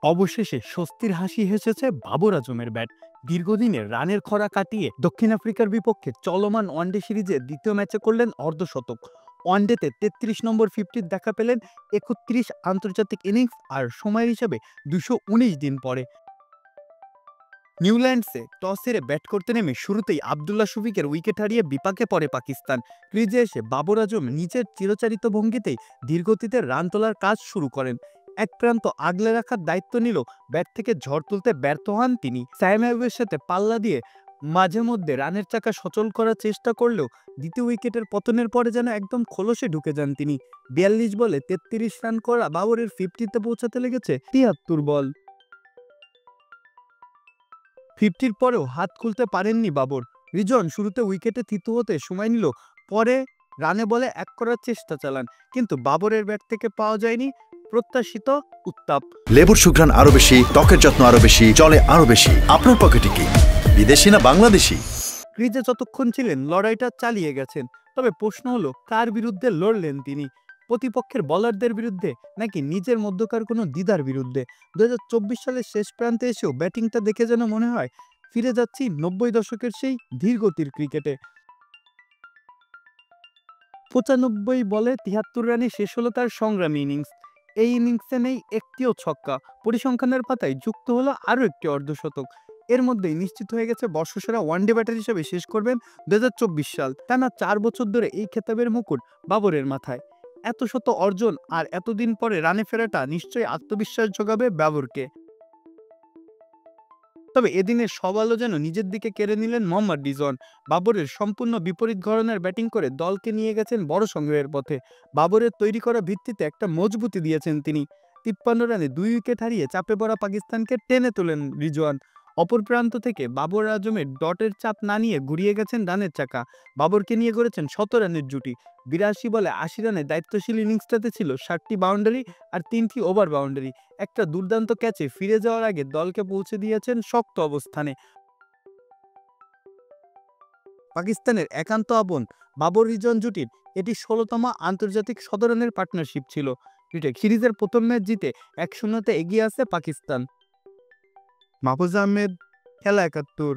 অবশেষে স্বস্তির হাসি হেসেছে বাবর আজমের ব্যাট। দীর্ঘদিনের রানের খরা কাটিয়ে দক্ষিণ আফ্রিকার বিপক্ষে চলমান ওয়ানডে সিরিজে দ্বিতীয় ম্যাচে করলেন অর্ধশতক। ওয়ানডেতে ৩৩ নম্বর ফিফটির দেখা পেলেন ৩১ আন্তর্জাতিক ইনিংস আর সময়ের হিসাবে ২১৯ দিন পরে। নিউল্যান্ডসে টস হেরে ব্যাট করতে নেমে শুরুতেই আবদুল্লাহ শফিকের উইকেট হারিয়ে বিপাকে পড়ে পাকিস্তান। ক্রিজে এসে বাবর আজম নিজের চিরচারিত ভঙ্গিতেই ধীরগতিতে রান তোলার কাজ শুরু করেন। এক প্রান্ত আগলে রাখার দায়িত্ব নিল ব্যাট থেকে ঝড় তুলতে ব্যর্থ হন তিনি। সাইম আইয়ুবের সাথে পাল্লা দিয়ে মাঝে মধ্যে রানের চাকা সচল করার চেষ্টা করলেও দ্বিতীয় উইকেটের পতনের পরে যেন একদম খোলসে ঢুকে যান তিনি। ৪২ বলে ৩৩ রান করা বাবরের ফিফটিতে পৌঁছাতে লেগেছে ৭৩ বল। ফিফটির পরেও হাত খুলতে পারেননি বাবর। রিজন শুরুতে উইকেটে থিতু হতে সময় নিল, পরে রানে বলে এক করার চেষ্টা চালান, কিন্তু বাবরের ব্যাট থেকে পাওয়া যায়নি প্রত্যাশিত উত্তাপ। লেবুর সুঘ্রাণ আরো বেশি, ত্বকের যত্ন আরো বেশি, চলে আরো বেশি। আপনার পকেটে কি বিদেশি না বাংলাদেশি? ক্রিজে যতক্ষণ ছিলেন লড়াইটা চালিয়ে গেছেন, তবে প্রশ্ন হলো কার বিরুদ্ধে লড়লেন তিনি? প্রতিপক্ষের বোলারদের বিরুদ্ধে নাকি নিজের মধ্যকার কোনো দ্বিধার বিরুদ্ধে? ২০২৪ সালের শেষ প্রান্তে এসেও ব্যাটিংটা দেখে যেন মনে হয় ফিরে যাচ্ছি ৯০ দশকের সেই ধীরগতির ক্রিকেটে। ৯৫ বলে ৭৩ রানে শেষ হলো তার সংগ্রামী ইনিংস। এই ইনিংসে নেই একটিও ছক্কা। পরিসংখ্যানের পাতায় যুক্ত হলো আরও একটি অর্ধশতক। এর মধ্যেই নিশ্চিত হয়ে গেছে বর্ষসেরা ওয়ানডে ব্যাটার হিসেবে শেষ করবেন ২০২৪ সাল। টানা ৪ বছর ধরে এই খেতাবের মুকুট বাবরের মাথায়। এত শত অর্জন আর এতদিন পরে রানে ফেরাটা নিশ্চয়ই আত্মবিশ্বাস যোগাবে বাবরকে। তবে এদিনের সব আলো যেন নিজের দিকে কেড়ে নিলেন মোহাম্মদ রিজওয়ান। বাবরের সম্পূর্ণ বিপরীত ধরনের ব্যাটিং করে দলকে নিয়ে গেছেন বড় সংগ্রহের পথে। বাবরের তৈরি করা ভিত্তিতে একটা মজবুতি দিয়েছেন তিনি। ৫৩ রানে ২ উইকেট হারিয়ে চাপে পড়া পাকিস্তানকে টেনে তোলেন রিজওয়ান। অপর প্রান্ত থেকে বাবর আজমের ডটের চাপ না নিয়ে ঘুরিয়ে গেছেন রানের চাকা। বাবরকে নিয়ে গড়েছেন ১০০ রানের জুটি। ৮২ বলে ৮০ রানে দায়িত্বশীল ইনিংসটাতে ছিল ৭টি বাউন্ডারি আর ৩টি ওভার বাউন্ডারি। একটা দুর্দান্ত ক্যাচে ফিরে যাওয়ার আগে দলকে পৌঁছে দিয়েছেন শক্ত অবস্থানে। পাকিস্তানের একান্ত আপন বাবর রিজন জুটির এটি ১৬তম আন্তর্জাতিক শতরানের পার্টনারশিপ ছিল। সিরিজের প্রথম ম্যাচ জিতে ১-০ এগিয়ে আছে পাকিস্তান। মাহফুজ আহমেদ, খেলা ৭১।